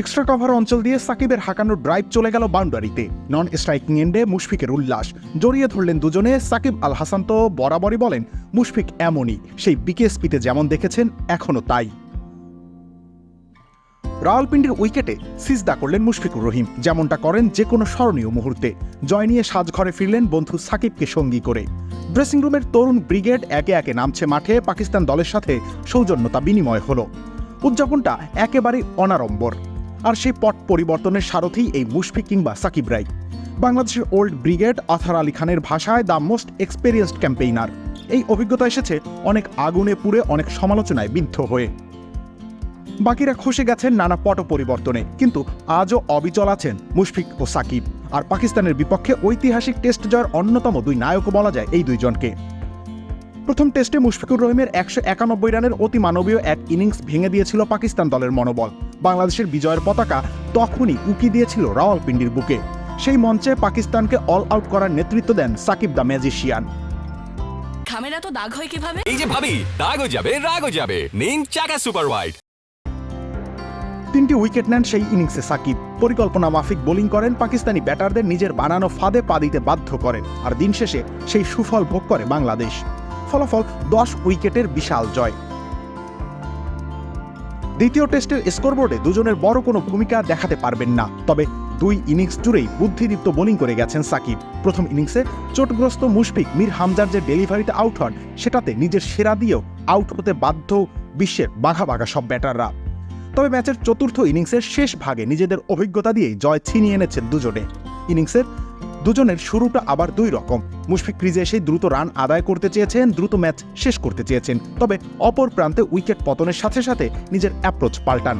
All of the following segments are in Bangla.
এক্সট্রা কভার অঞ্চল দিয়ে সাকিবের হাঁকানো ড্রাইভ চলে গেল বাউন্ডারিতে। নন স্ট্রাইকিং এন্ডে মুশফিকের উল্লাস, জড়িয়ে ধরলেন দুজনে। সাকিব আল হাসান তো বরাবরই বলেন মুশফিক এমনই, সেই বিকেএসপিতে যেমন দেখেছেন এখনও তাই। রাওয়ালপিন্ডির উইকেটে সিজদা করলেন মুশফিকুর রহিম, যেমনটা করেন যে কোনো স্মরণীয় মুহূর্তে। জয় নিয়ে সাজঘরে ফিরলেন বন্ধু সাকিবকে সঙ্গী করে। ড্রেসিং রুমের তরুণ ব্রিগেড একে একে নামছে মাঠে, পাকিস্তান দলের সাথে সৌজন্যতা বিনিময় হলো। উদযাপনটা একেবারেই অনাড়ম্বর। আর সেই পট পরিবর্তনের সারথি এই মুশফিক কিংবা সাকিব রাই। বাংলাদেশের ওল্ড ব্রিগেড আথার আলী খানের ভাষায় দ্য মোস্ট এক্সপেরিয়েন্সড ক্যাম্পেইনার। এই অভিজ্ঞতা এসেছে অনেক আগুনে পুড়ে, অনেক সমালোচনায় বিদ্ধ হয়ে। বাকিরা খসে গেছেন নানা পট পরিবর্তনে, কিন্তু আজও অবিচল আছেন মুশফিক ও সাকিব। আর পাকিস্তানের বিপক্ষে ঐতিহাসিক টেস্ট জয়ের অন্যতম দুই নায়কও বলা যায় এই দুইজনকে। প্রথম টেস্টে মুশফিকুর রহিমের 191 রানের অতি মানবীয় এক ইনিংস ভেঙে দিয়েছিল পাকিস্তান দলের মনোবল। বাংলাদেশের বিজয়ের পতাকা তখনই উকি দিয়েছিল রাওয়ালপিন্ডির বুকে। সেই মঞ্চে পাকিস্তানকে অল আউট করার নেতৃত্ব দেন সাকিব দ্য ম্যাজিশিয়ান। খামেরা তো দাগ হয় কিভাবে? এই যে ভাবি, দাগও যাবে রাগও যাবে, নিন চাকা সুপার হোয়াইট। 3টি উইকেট নেন সেই ইনিংসে সাকিব। পরিকল্পনা মাফিক বোলিং করেন, পাকিস্তানি ব্যাটারদের নিজের বানানো ফাঁদে পা দিতে বাধ্য করেন। আর দিন শেষে সেই সুফল ভোগ করে বাংলাদেশ। ফলাফল 10 উইকেটের বিশাল জয়। দ্বিতীয় টেস্টের স্কোরবোর্ডে দুজনের বড় কোনো ভূমিকা দেখাতে পারবেন না, তবে দুই ইনিংস জুড়েই বুদ্ধিদীপ্ত বোলিং করে গেছেন সাকিব। প্রথম ইনিংসে চোটগ্রস্ত মুশফিক মির হামজার যে ডেলিভারিতে আউট হন, সেটাতে নিজের সেরা দিয়েও আউট হতে বাধ্য বিশ্বের বাঘা বাঘা সব ব্যাটাররা। তবে ম্যাচের চতুর্থ ইনিংসের শেষ ভাগে নিজেদের অভিজ্ঞতা দিয়েই জয় ছিনিয়ে এনেছেন দুজনে। ইনিংসের দুজনের শুরুটা আবার দুই রকম। মুশফিক ক্রিজে এসে দ্রুত রান আদায় করতে চেয়েছেন, দ্রুত ম্যাচ শেষ করতে চেয়েছেন, তবে অপর প্রান্তে উইকেট পতনের সাথে সাথে নিজের অ্যাপ্রোচ পাল্টান।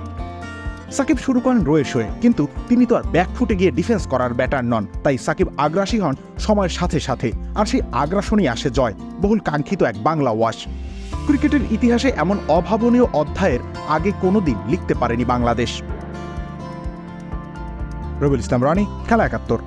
সাকিব শুরু করেন রয়ে শোয়ে, কিন্তু তিনি তো আর ব্যাকফুটে গিয়ে ডিফেন্স করার ব্যাটার নন। তাই সাকিব আগ্রাসী হন সময়ের সাথে সাথে, আর সেই আগ্রাসনই আসে জয়, বহুল কাঙ্ক্ষিত এক বাংলা ওয়াশ। ক্রিকেটের ইতিহাসে এমন অভাবনীয় অধ্যায়ের আগে কোনোদিন লিখতে পারেনি বাংলাদেশ। রবিউল ইসলাম রানী, খেলা 71।